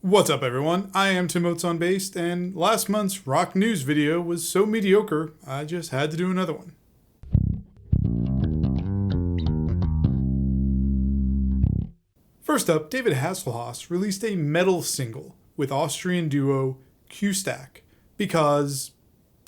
What's up, everyone? I am Tim Oates on Bass, and last month's rock news video was so mediocre, I just had to do another one. First up, David Hasselhoff released a metal single with Austrian duo Q-Stack, because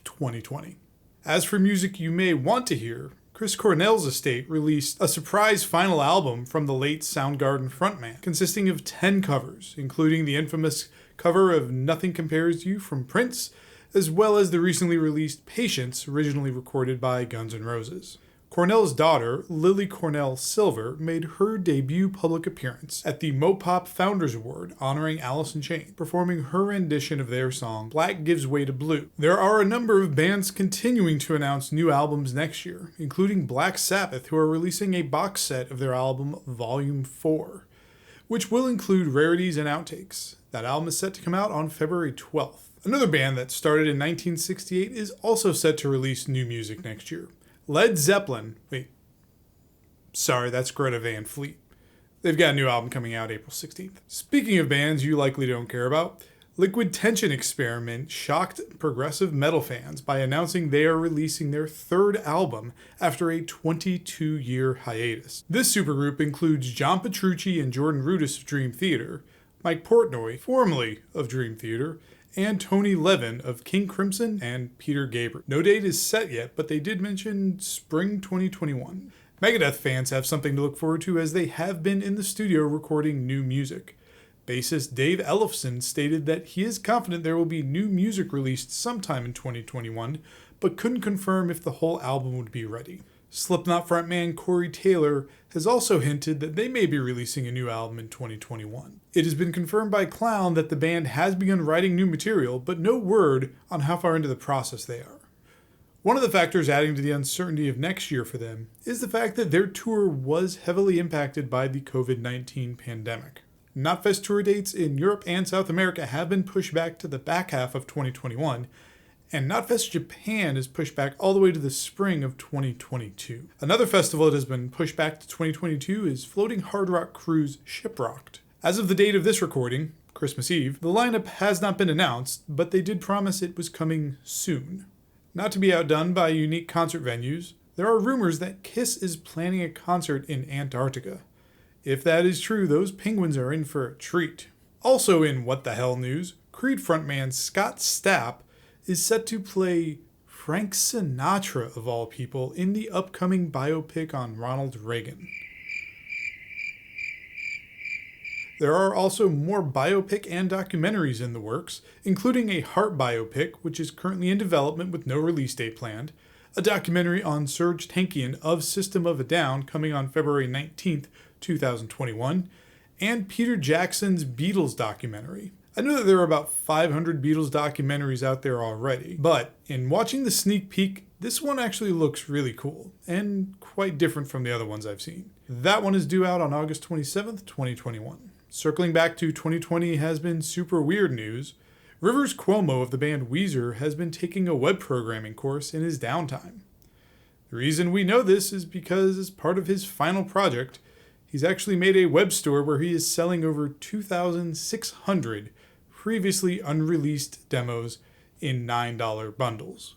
2020. As for music you may want to hear, Chris Cornell's estate released a surprise final album from the late Soundgarden frontman, consisting of 10 covers, including the infamous cover of Nothing Compares to You from Prince, as well as the recently released Patience, originally recorded by Guns N' Roses. Cornell's daughter, Lily Cornell Silver, made her debut public appearance at the Mopop Founders Award honoring Alice in Chains, performing her rendition of their song Black Gives Way to Blue. There are a number of bands continuing to announce new albums next year, including Black Sabbath, who are releasing a box set of their album Volume 4, which will include rarities and outtakes. That album is set to come out on February 12th. Another band that started in 1968 is also set to release new music next year. Led Zeppelin, that's Greta Van Fleet. They've got a new album coming out April 16th. Speaking of bands you likely don't care about, Liquid Tension Experiment shocked progressive metal fans by announcing they are releasing their third album after a 22-year hiatus. This supergroup includes John Petrucci and Jordan Rudess of Dream Theater, Mike Portnoy, formerly of Dream Theater, and Tony Levin of King Crimson and Peter Gabriel. No date is set yet, but they did mention spring 2021. Megadeth fans have something to look forward to as they have been in the studio recording new music. Bassist Dave Ellefson stated that he is confident there will be new music released sometime in 2021, but couldn't confirm if the whole album would be ready. Slipknot frontman Corey Taylor has also hinted that they may be releasing a new album in 2021. It has been confirmed by Clown that the band has begun writing new material, but no word on how far into the process they are. One of the factors adding to the uncertainty of next year for them is the fact that their tour was heavily impacted by the COVID-19 pandemic. Knotfest tour dates in Europe and South America have been pushed back to the back half of 2021, and Knotfest Japan is pushed back all the way to the spring of 2022. Another festival that has been pushed back to 2022 is Floating Hard Rock Cruise Shiprocked. As of the date of this recording, Christmas Eve, the lineup has not been announced, but they did promise it was coming soon. Not to be outdone by unique concert venues, there are rumors that Kiss is planning a concert in Antarctica. If that is true, those penguins are in for a treat. Also in What the Hell news, Creed frontman Scott Stapp is set to play Frank Sinatra, of all people, in the upcoming biopic on Ronald Reagan. There are also more biopic and documentaries in the works, including a Heart biopic, which is currently in development with no release date planned, a documentary on Serj Tankian of System of a Down coming on February 19th, 2021, and Peter Jackson's Beatles documentary. I know that there are about 500 Beatles documentaries out there already, but in watching the sneak peek, this one actually looks really cool, and quite different from the other ones I've seen. That one is due out on August 27th, 2021. Circling back to 2020 has been super weird news. Rivers Cuomo of the band Weezer has been taking a web programming course in his downtime. The reason we know this is because as part of his final project, he's actually made a web store where he is selling over 2,600 previously unreleased demos in $9 bundles.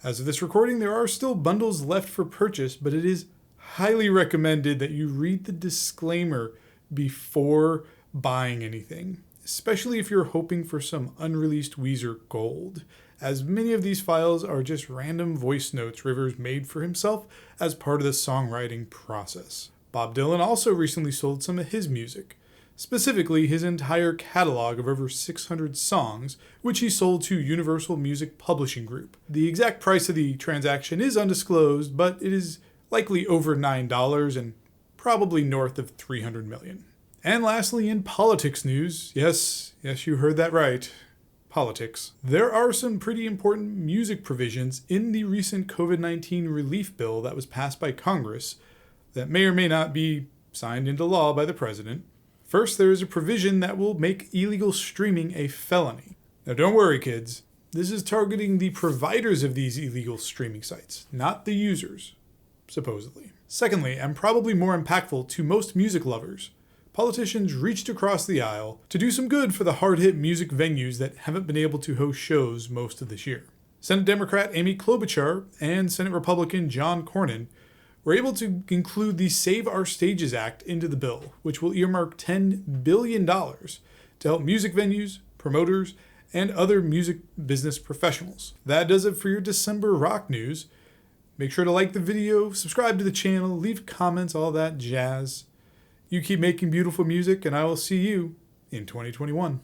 As of this recording, there are still bundles left for purchase, but it is highly recommended that you read the disclaimer before buying anything, especially if you're hoping for some unreleased Weezer gold, as many of these files are just random voice notes Rivers made for himself as part of the songwriting process. Bob Dylan also recently sold some of his music, specifically his entire catalog of over 600 songs, which he sold to Universal Music Publishing Group. The exact price of the transaction is undisclosed, but it is likely over $9 and probably north of $300 million. And lastly, in politics news, yes, you heard that right, politics. There are some pretty important music provisions in the recent COVID-19 relief bill that was passed by Congress that may or may not be signed into law by the president. First, there is a provision that will make illegal streaming a felony. Now don't worry, kids. This is targeting the providers of these illegal streaming sites, not the users, supposedly. Secondly, and probably more impactful to most music lovers, politicians reached across the aisle to do some good for the hard-hit music venues that haven't been able to host shows most of this year. Senate Democrat Amy Klobuchar and Senate Republican John Cornyn were able to include the Save Our Stages Act into the bill, which will earmark $10 billion to help music venues, promoters, and other music business professionals. That does it for your December rock news. Make sure to like the video, subscribe to the channel, leave comments, all that jazz. You keep making beautiful music, and I will see you in 2021.